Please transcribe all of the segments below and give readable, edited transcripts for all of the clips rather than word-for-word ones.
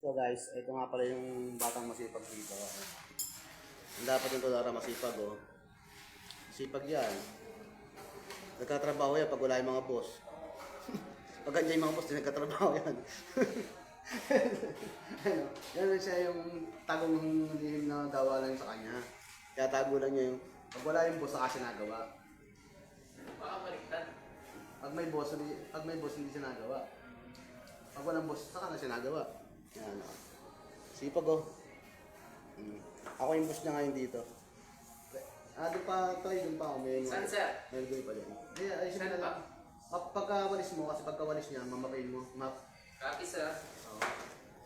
So guys, ito nga pala yung batang masipag dito. Ang dapat yung tudara masipag oh. Masipag yan. Nagkatrabaho yan pag wala yung mga boss. Pag ganyan yung mga boss, di nagkatrabaho yan. Ano, yan siya yung tagong lihim na gawa lang sa kanya. Kaya tago lang niya yung, pag wala yung boss, saka siya nagawa. Baka baliktad. Pag may boss, hindi siya nagawa. Pag walang boss, saka na siya nagawa. Yan o. Sipag o. Ako yung boss niya ngayon dito. Doon pa, doon pa ako. Saan, sir? May doon pa dyan. Ayusin Saan na lang. pa? Pagkawalis mo, kasi pagkawalis niya, mamapin mo. Copy, sir. Oo.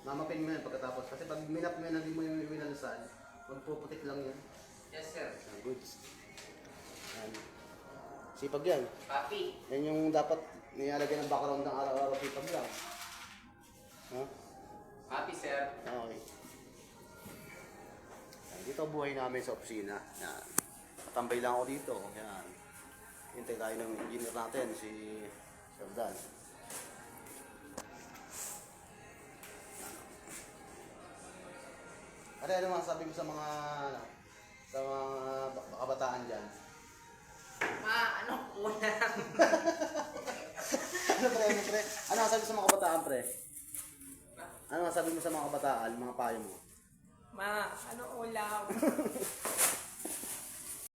Mamapin mo yan pagkatapos. Kasi pag minap mo yan, hindi mo yung winalisan. Magpuputik lang yan. Yes, sir. Goods. Yan. Sipag yan. Copy. Yan yung dapat nilalagyan ng background ng araw-araw sipag lang. Ha? Copy, sir. Okay. Yan, dito buhay namin sa opisina. Yan. Patambay lang ako dito. Yan. Hintay tayo ng engineer natin, si Sir Dan. Ano masasabi ko sa mga kabataan dyan? Ano kulang? Ano pre? Ano masasabi sa mga kabataan pre? Ano masasabi mo sa mga kabataan, mga payo mo? Ano ulam?